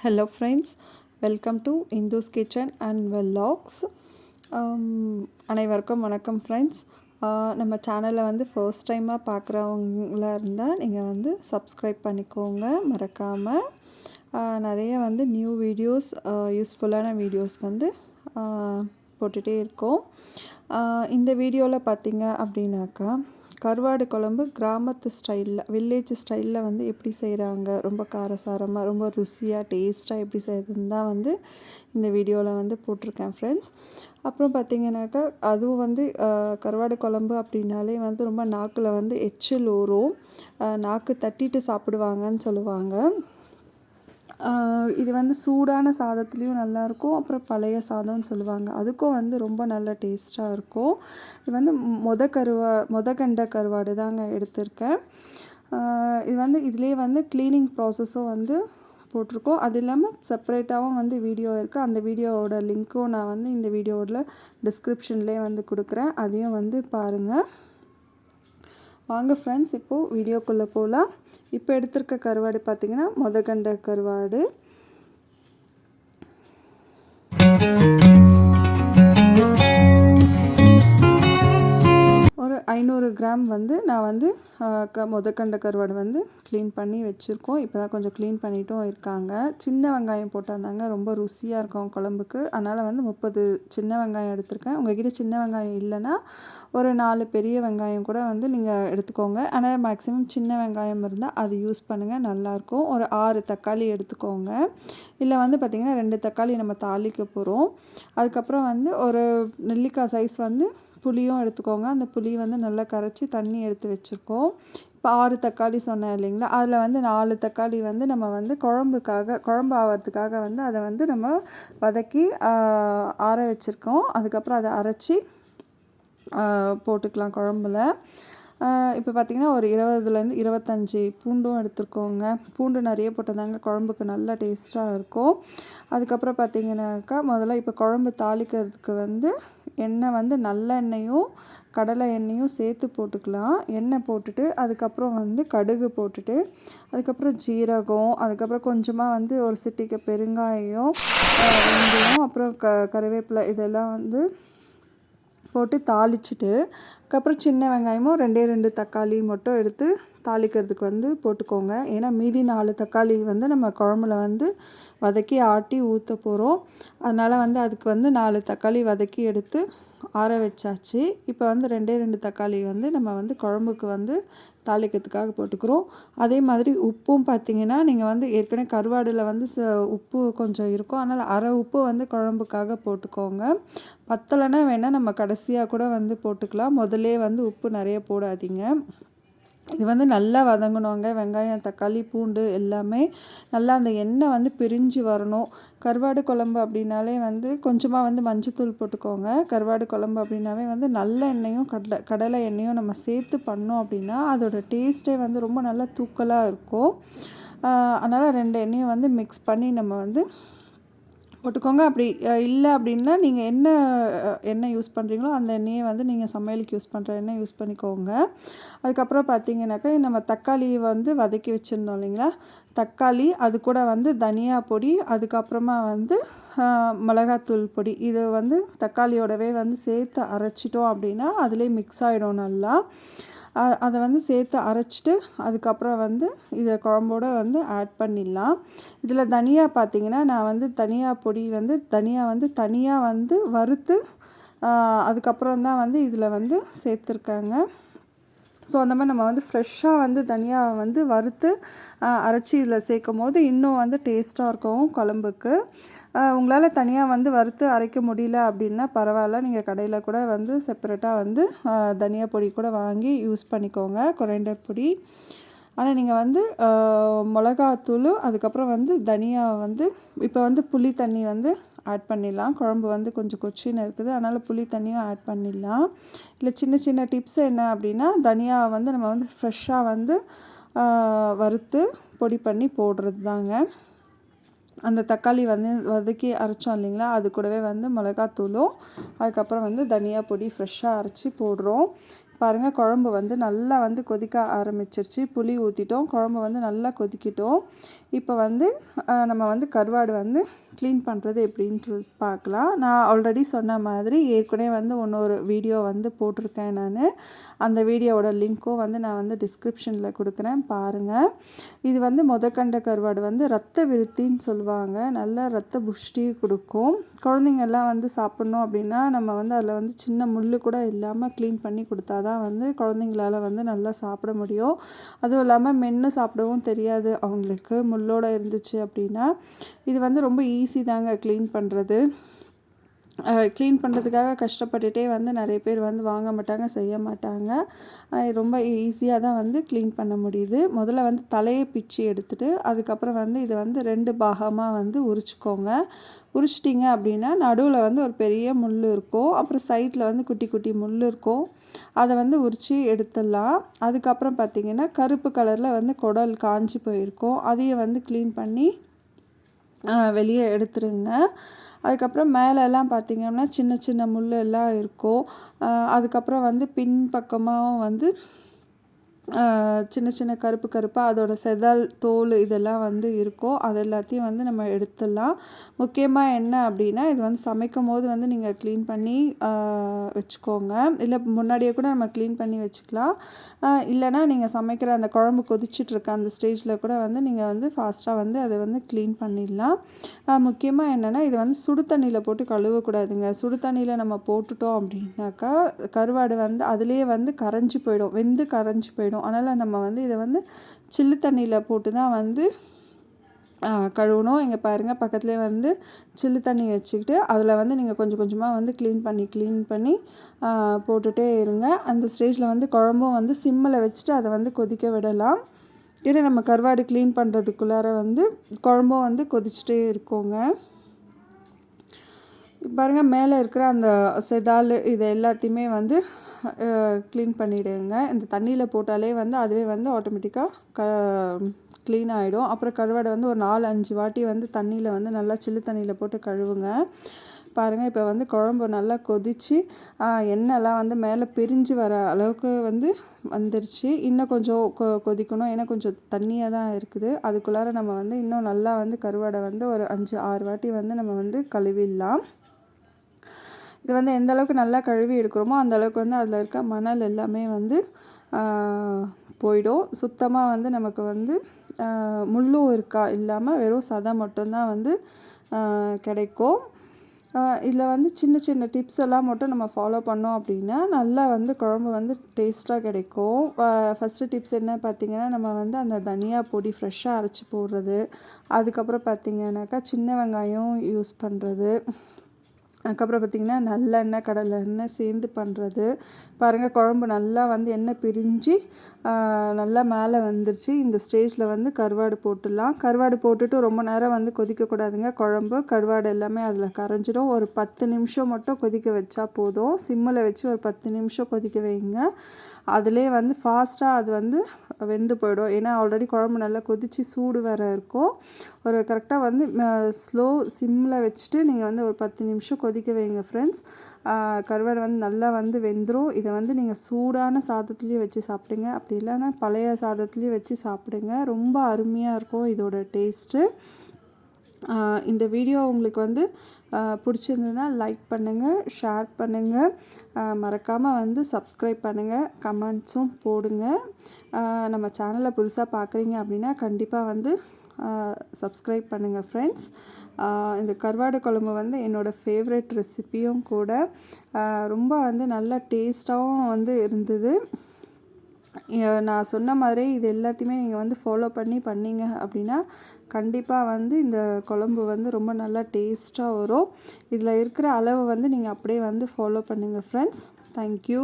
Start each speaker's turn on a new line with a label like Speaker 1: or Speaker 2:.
Speaker 1: Hello friends, welcome to Indu's Kitchen and Vlogs. அனைவருக்கும் வணக்கம் friends. நம்ம சேனலை வந்து ஃபர்ஸ்ட் டைமாக பார்க்குறவங்களா இருந்தால் நீங்கள் வந்து சப்ஸ்கிரைப் பண்ணிக்கோங்க மறக்காமல். நிறைய வந்து நியூ வீடியோஸ், யூஸ்ஃபுல்லான வீடியோஸ் வந்து போட்டுகிட்டே இருக்கோம். இந்த வீடியோவில் பார்த்தீங்க அப்படின்னாக்கா கருவாடு குழம்பு கிராமத்து ஸ்டைலில், வில்லேஜ் ஸ்டைலில் வந்து எப்படி செய்கிறாங்க, ரொம்ப காரசாரமாக ரொம்ப ருசியாக டேஸ்ட்டாக எப்படி செய்கிறதுன்னு தான் வந்து இந்த வீடியோவில் வந்து போட்டிருக்கேன் ஃப்ரெண்ட்ஸ். அப்புறம் பார்த்திங்கனாக்கா அதுவும் வந்து கருவாடு குழம்பு அப்படின்னாலே வந்து ரொம்ப நாக்கில் வந்து எச்சில் ஊறும், நாக்கு தட்டிட்டு சாப்பிடுவாங்கன்னு சொல்லுவாங்க. இது வந்து சூடான சாதத்துலேயும் நல்லாயிருக்கும், அப்புறம் பழைய சாதம்னு சொல்லுவாங்க, அதுக்கும் வந்து ரொம்ப நல்ல டேஸ்ட்டாக இருக்கும். இது வந்து மொதக்கண்ட கருவாடு தாங்க எடுத்திருக்கேன். இது வந்து இதுலேயே வந்து க்ளீனிங் ப்ராசஸும் வந்து போட்டிருக்கோம். அது இல்லாமல் செப்பரேட்டாகவும் வந்து வீடியோ இருக்குது. அந்த வீடியோவோட லிங்க்கும் நான் வந்து இந்த வீடியோவில் டிஸ்கிரிப்ஷன்லேயே வந்து கொடுக்குறேன், அதையும் வந்து பாருங்கள். வாங்க ஃப்ரெண்ட்ஸ், இப்போது வீடியோக்குள்ளே போகலாம். இப்போ எடுத்திருக்க கருவாடு பார்த்திங்கன்னா மொதக்கண்ட கருவாடு. ஒரு 500 கிராம் வந்து நான் வந்து மொதக்கண்ட கருவாடு வந்து க்ளீன் பண்ணி வச்சுருக்கோம். இப்போ தான் கொஞ்சம் க்ளீன் பண்ணிட்டும் இருக்காங்க. சின்ன வெங்காயம் போட்டாந்தாங்க ரொம்ப ருசியாக இருக்கும் குழம்புக்கு. அதனால் வந்து 30 சின்ன வெங்காயம் எடுத்திருக்கேன். உங்கள்கிட்ட சின்ன வெங்காயம் இல்லைன்னா ஒரு 4 பெரிய வெங்காயம் கூட வந்து நீங்கள் எடுத்துக்கோங்க. ஆனால் மேக்ஸிமம் சின்ன வெங்காயம் இருந்தால் அது யூஸ் பண்ணுங்கள், நல்லாயிருக்கும். ஒரு 6 தக்காளி எடுத்துக்கோங்க. இல்லை வந்து பார்த்திங்கன்னா 2 தக்காளி நம்ம தாளிக்க போகிறோம். அதுக்கப்புறம் வந்து ஒரு நெல்லிக்காய் சைஸ் வந்து புளியும் எடுத்துக்கோங்க. அந்த புளி வந்து நல்லா கரைச்சி தண்ணி எடுத்து வச்சுருக்கோம். இப்போ 6 தக்காளி சொன்னேன் இல்லைங்களா, அதில் வந்து 4 தக்காளி வந்து நம்ம வந்து குழம்பு ஆகிறதுக்காக வந்து அதை வந்து நம்ம வதக்கி ஆற வச்சுருக்கோம். அதுக்கப்புறம் அதை அரைச்சி போட்டுக்கலாம் குழம்புல. இப்போ பார்த்திங்கன்னா ஒரு 20லேருந்து 25 பூண்டும் எடுத்துருக்கோங்க. பூண்டு நிறைய போட்டதாங்க குழம்புக்கு நல்லா டேஸ்ட்டாக இருக்கும். அதுக்கப்புறம் பார்த்திங்கனாக்கா முதல்ல இப்போ குழம்பு தாளிக்கிறதுக்கு வந்து எண்ணெய் வந்து நல்லெண்ணெயும் கடலை எண்ணெயும் சேர்த்து போட்டுக்கலாம். எண்ணெய் போட்டுட்டு அதுக்கப்புறம் வந்து கடுகு போட்டுட்டு அதுக்கப்புறம் ஜீரகம், அதுக்கப்புறம் கொஞ்சமாக வந்து ஒரு சிட்டிகை பெருங்காயம், வெந்தயம், அப்புறம் கருவேப்பிலை இதெல்லாம் வந்து போட்டு தாளிச்சிட்டு அதுக்கப்புறம் சின்ன வெங்காயமும் 2 தக்காளி மட்டும் எடுத்து தாளிக்கிறதுக்கு வந்து போட்டுக்கோங்க. ஏன்னா மீதி 4 தக்காளி வந்து நம்ம குழம்புல வந்து வதக்கி ஆட்டி ஊற்ற போகிறோம். அதனால் வந்து அதுக்கு வந்து 4 தக்காளி வதக்கி எடுத்து ஆற வச்சாச்சு. இப்போ வந்து 2 தக்காளி வந்து நம்ம வந்து குழம்புக்கு வந்து தாளிக்கிறதுக்காக போட்டுக்கிறோம். அதே மாதிரி உப்பும் பார்த்திங்கன்னா நீங்கள் வந்து ஏற்கனவே கருவாடில் வந்து உப்பு கொஞ்சம் இருக்கும், அதனால் அரை உப்பு வந்து குழம்புக்காக போட்டுக்கோங்க. பத்தலைன்னா வேணால் நம்ம கடைசியாக கூட வந்து போட்டுக்கலாம், முதல்லே வந்து உப்பு நிறைய போடாதீங்க. இது வந்து நல்லா வதங்கணுங்க. வெங்காயம், தக்காளி, பூண்டு எல்லாமே நல்லா அந்த எண்ணெய் வந்து பிரிஞ்சு வரணும். கருவாடு குழம்பு அப்படின்னாலே வந்து கொஞ்சமாக வந்து மஞ்சத்தூள் போட்டுக்கோங்க. கருவாடு குழம்பு அப்படின்னாவே வந்து நல்ல எண்ணெயும் கடலை எண்ணெயும் நம்ம சேர்த்து பண்ணோம் அப்படின்னா அதோட டேஸ்ட்டே வந்து ரொம்ப நல்லா தூக்கலாக இருக்கும். அதனால் 2 எண்ணெயும் வந்து மிக்ஸ் பண்ணி நம்ம வந்து போட்டுக்கோங்க. அப்படி இல்லை அப்படின்னா நீங்கள் எண்ணெய் யூஸ் பண்ணுறீங்களோ அந்த எண்ணெயை வந்து நீங்கள் சமையலுக்கு யூஸ் பண்ணுற எண்ணெய் யூஸ் பண்ணிக்கோங்க. அதுக்கப்புறம் பார்த்தீங்கன்னாக்கா நம்ம தக்காளி வந்து வதக்கி வச்சுருந்தோம் இல்லைங்களா, தக்காளி, அது கூட வந்து தனியா பொடி, அதுக்கப்புறமா வந்து மிளகாத்தூள் பொடி, இது வந்து தக்காளியோடவே வந்து சேர்த்து அரைச்சிட்டோம் அப்படின்னா அதிலே மிக்ஸ் ஆகிடும் நல்லா. அதை வந்து சேர்த்து அரைச்சிட்டு அதுக்கப்புறம் வந்து இதை குழம்போடு வந்து ஆட் பண்ணிடலாம். இதில் தனியா பார்த்திங்கன்னா நான் வந்து தனியா பொடி வந்து தனியாக வந்து வறுத்து அதுக்கப்புறம் தான் வந்து இதில் வந்து சேர்த்துருக்காங்க. ஸோ அந்த மாதிரி நம்ம வந்து ஃப்ரெஷ்ஷாக வந்து தனியாக வந்து வறுத்து அரைச்சி இதில் சேர்க்கும் போது இன்னும் வந்து டேஸ்ட்டாக இருக்கும் குழம்புக்கு. உங்களால் தனியாக வந்து வறுத்து அரைக்க முடியல அப்படின்னா பரவாயில்ல, நீங்கள் கடையில் கூட வந்து செப்பரேட்டாக வந்து தனியா பொடி கூட வாங்கி யூஸ் பண்ணிக்கோங்க, கொரியண்டர் பொடி. ஆனால் நீங்கள் வந்து மிளகாத்தூள், அதுக்கப்புறம் வந்து தனியா வந்து இப்போ வந்து புளி தண்ணி வந்து ஆட் பண்ணிடலாம். குழம்பு வந்து கொஞ்சம் கொச்சின்னு இருக்குது, அதனால் புளி தண்ணியும் ஆட் பண்ணிடலாம். இல்லை சின்ன சின்ன டிப்ஸ் என்ன அப்படின்னா, தனியா வந்து நம்ம வந்து ஃப்ரெஷ்ஷாக வந்து வறுத்து பொடி பண்ணி போடுறது தாங்க. அந்த தக்காளி வந்து வதக்கி அரைச்சோம் இல்லைங்களா, அது கூடவே வந்து மிளகாத்தூளும் அதுக்கப்புறம் வந்து தனியா பொடி ஃப்ரெஷ்ஷாக அரைச்சி போடுறோம். பாருங்கள் குழம்பு வந்து நல்லா வந்து கொதிக்க ஆரம்பிச்சிருச்சு. புளி ஊற்றிட்டோம், குழம்பு வந்து நல்லா கொதிக்கிட்டோம். இப்போ வந்து நம்ம வந்து கருவாடு வந்து க்ளீன் பண்ணுறது எப்படின்ட்டு பார்க்கலாம். நான் ஆல்ரெடி சொன்ன மாதிரி ஏற்கனவே வந்து இன்னொரு வீடியோ வந்து போட்டிருக்கேன் நான். அந்த வீடியோவோட லிங்க்கும் வந்து நான் வந்து டிஸ்கிரிப்ஷனில் கொடுக்குறேன், பாருங்கள். இது வந்து மொதக்கண்ட கருவாடு வந்து ரத்த விருத்தின்னு சொல்லுவாங்க. நல்லா ரத்த புஷ்டி கொடுக்கும். குழந்தைங்கள்லாம் வந்து சாப்பிட்ணும் அப்படின்னா நம்ம வந்து அதில் வந்து சின்ன முள் கூட இல்லாமல் க்ளீன் பண்ணி கொடுத்தா தான் வந்து குழந்தைங்களால் வந்து நல்லா சாப்பிட முடியும். அதுவும் இல்லாமல் மென்று சாப்பிடவும் தெரியாது அவங்களுக்கு முள்ளோடு இருந்துச்சு அப்படின்னா. இது வந்து ரொம்ப ஈஸி தாங்க க்ளீன் பண்ணுறது. க்ளீன் பண்ணுறதுக்காக கஷ்டப்பட்டுகிட்டே வந்து நிறைய பேர் வந்து வாங்க மாட்டாங்க, செய்ய மாட்டாங்க. ரொம்ப ஈஸியாக தான் வந்து க்ளீன் பண்ண முடியுது. முதல்ல வந்து தலையை பிச்சு எடுத்துகிட்டு அதுக்கப்புறம் வந்து இதை வந்து 2 பாகமாக வந்து உரிச்சிக்கோங்க. உரிச்சிட்டிங்க அப்படின்னா நடுவில் வந்து ஒரு பெரிய முள் இருக்கும், அப்புறம் சைடில் வந்து குட்டி குட்டி முள் இருக்கும். அதை வந்து உரித்து எடுத்துடலாம். அதுக்கப்புறம் பார்த்திங்கன்னா கருப்பு கலரில் வந்து குடல் காஞ்சி போயிருக்கும், அதையும் வந்து க்ளீன் பண்ணி வெளியே எடுத்துருங்க. அதுக்கப்புறம் மேலெல்லாம் பார்த்திங்கன்னா சின்ன சின்ன முள் எல்லாம் இருக்கும். அதுக்கப்புறம் வந்து பின்பக்கமாகவும் வந்து சின்ன சின்ன கருப்பு கருப்பாக அதோட செதல் தோல் இதெல்லாம் வந்து இருக்கும். அது எல்லாத்தையும் வந்து நம்ம எடுத்துடலாம். முக்கியமாக என்ன அப்படின்னா இது வந்து சமைக்கும் போது வந்து நீங்கள் க்ளீன் பண்ணி வச்சுக்கோங்க. இல்லை முன்னாடியே கூட நம்ம க்ளீன் பண்ணி வச்சுக்கலாம். இல்லைனா நீங்கள் சமைக்கிற அந்த குழம்பு கொதிச்சிட்ருக்க அந்த ஸ்டேஜில் கூட வந்து நீங்கள் வந்து ஃபாஸ்ட்டாக வந்து அதை வந்து க்ளீன் பண்ணிடலாம். முக்கியமாக என்னென்னா இது வந்து சுடு தண்ணியில் போட்டு கழுவக்கூடாதுங்க. சுடு தண்ணியில் நம்ம போட்டுட்டோம் அப்படின்னாக்கா கருவாடு வந்து அதுலேயே வந்து கரைஞ்சி போயிடும், வெந்து கரைஞ்சி போயிடும். அதனால் நம்ம வந்து இதை வந்து சில்லு தண்ணியில் போட்டு தான் வந்து கழுவணும். இங்கே பாருங்கள், பக்கத்துலேயே வந்து சில்லு தண்ணி வச்சுக்கிட்டு அதில் வந்து நீங்கள் கொஞ்சம் கொஞ்சமாக வந்து க்ளீன் பண்ணி போட்டுகிட்டே இருங்க. அந்த ஸ்டேஜில் வந்து குழம்பும் வந்து சிம்மில் வச்சுட்டு அதை வந்து கொதிக்க விடலாம். ஏன்னா நம்ம கருவாடு க்ளீன் பண்ணுறதுக்குள்ளார வந்து குழம்பும் வந்து கொதிச்சுட்டே இருக்குங்க. பாருங்கள், மேலே இருக்கிற அந்த செதால் இது எல்லாத்தையுமே வந்து க்ளீன் பண்ணிவிடுங்க. இந்த தண்ணியில் போட்டாலே வந்து அதுவே வந்து ஆட்டோமேட்டிக்காக க்ளீன் ஆகிடும். அப்புறம் கருவாடை வந்து ஒரு 4-5 வாட்டி வந்து தண்ணியில் வந்து நல்லா சில்லு தண்ணியில் போட்டு கழுவுங்க. பாருங்கள், இப்போ வந்து குழம்பு நல்லா கொதித்து எண்ணெய்லாம் வந்து மேலே பிரிஞ்சு வர அளவுக்கு வந்து வந்துருச்சு. இன்னும் கொஞ்சம் கொதிக்கணும், ஏன்னா கொஞ்சம் தண்ணியாக தான் இருக்குது. அதுக்குள்ளார நம்ம வந்து இன்னும் நல்லா வந்து கருவாடை வந்து ஒரு 5-6 வாட்டி வந்து நம்ம வந்து கழுவிடலாம். இது வந்து எந்த அளவுக்கு நல்லா கழுவி எடுக்கிறோமோ அந்தளவுக்கு வந்து அதில் இருக்க மணல் எல்லாமே வந்து போயிடும். சுத்தமாக வந்து நமக்கு வந்து முள்ளும் இருக்கா இல்லாமல் வெறும் சதை மட்டும்தான் வந்து கிடைக்கும். இதில் வந்து சின்ன சின்ன டிப்ஸ் எல்லாம் மட்டும் நம்ம ஃபாலோ பண்ணோம் அப்படின்னா நல்லா வந்து குழம்பு வந்து டேஸ்ட்டாக கிடைக்கும். ஃபஸ்ட்டு டிப்ஸ் என்ன பார்த்திங்கன்னா, நம்ம வந்து அந்த தனியா பொடி ஃப்ரெஷ்ஷாக அரைச்சி போடுறது. அதுக்கப்புறம் பார்த்திங்கனாக்கா சின்ன வெங்காயம் யூஸ் பண்ணுறது. அதுக்கப்புறம் பார்த்திங்கன்னா நல்லெண்ணெய் கடலை எண்ணெய் சேர்ந்து பண்ணுறது. பாருங்கள், குழம்பு நல்லா வந்து எண்ணெய் பிரிஞ்சு நல்லா மேலே வந்துருச்சு. இந்த ஸ்டேஜில் வந்து கருவாடு போட்டுடலாம். கருவாடு போட்டுட்டு ரொம்ப நேரம் வந்து கொதிக்கக்கூடாதுங்க. குழம்பு கருவாடு எல்லாமே அதில் கரைஞ்சிடும். ஒரு 10 நிமிஷம் மட்டும் கொதிக்க வச்சா போதும். சிம்மில் வச்சு ஒரு 10 நிமிஷம் கொதிக்க வைங்க. அதிலே வந்து ஃபாஸ்ட்டாக அது வந்து வெந்து போயிடும். ஏன்னா ஆல்ரெடி குழம்பு நல்லா கொதித்து சூடு வேறு இருக்கும். ஒரு கரெக்டாக வந்து ஸ்லோ சிம்மில் வச்சுட்டு நீங்கள் வந்து ஒரு 10 நிமிஷம் கொதிக்க வைங்க ஃப்ரெண்ட்ஸ். கருவாடு வந்து நல்லா வந்து வெந்துடும். இதை வந்து நீங்கள் சூடான சாதத்துலேயும் வச்சு சாப்பிடுங்க, அப்படி இல்லைன்னா பழைய சாதத்துலேயும் வச்சு சாப்பிடுங்க. ரொம்ப அருமையாக இருக்கும் இதோட டேஸ்ட்டு. இந்த வீடியோ உங்களுக்கு வந்து பிடிச்சிருந்ததுன்னா லைக் பண்ணுங்கள், ஷேர் பண்ணுங்கள், மறக்காமல் வந்து சப்ஸ்கிரைப் பண்ணுங்கள், கமெண்ட்ஸும் போடுங்க. நம்ம சேனலை புதுசாக பார்க்குறீங்க அப்படின்னா கண்டிப்பாக வந்து சப்ஸ்கிரைப் பண்ணுங்கள் ஃப்ரெண்ட்ஸ். இந்த கருவாடு குழம்பு வந்து என்னோடய ஃபேவரட் ரெசிப்பியும் கூட. ரொம்ப வந்து நல்லா டேஸ்ட்டாகவும் வந்து இருந்தது. நான் சொன்ன மாதிரி இது எல்லாத்தையுமே நீங்கள் வந்து ஃபாலோ பண்ணிங்க அப்படின்னா கண்டிப்பாக வந்து இந்த குழம்பு வந்து ரொம்ப நல்லா டேஸ்ட்டாக வரும். இதில் இருக்கிற அளவு வந்து நீங்கள் அப்படியே வந்து ஃபாலோ பண்ணுங்கள் ஃப்ரெண்ட்ஸ். தேங்க்யூ.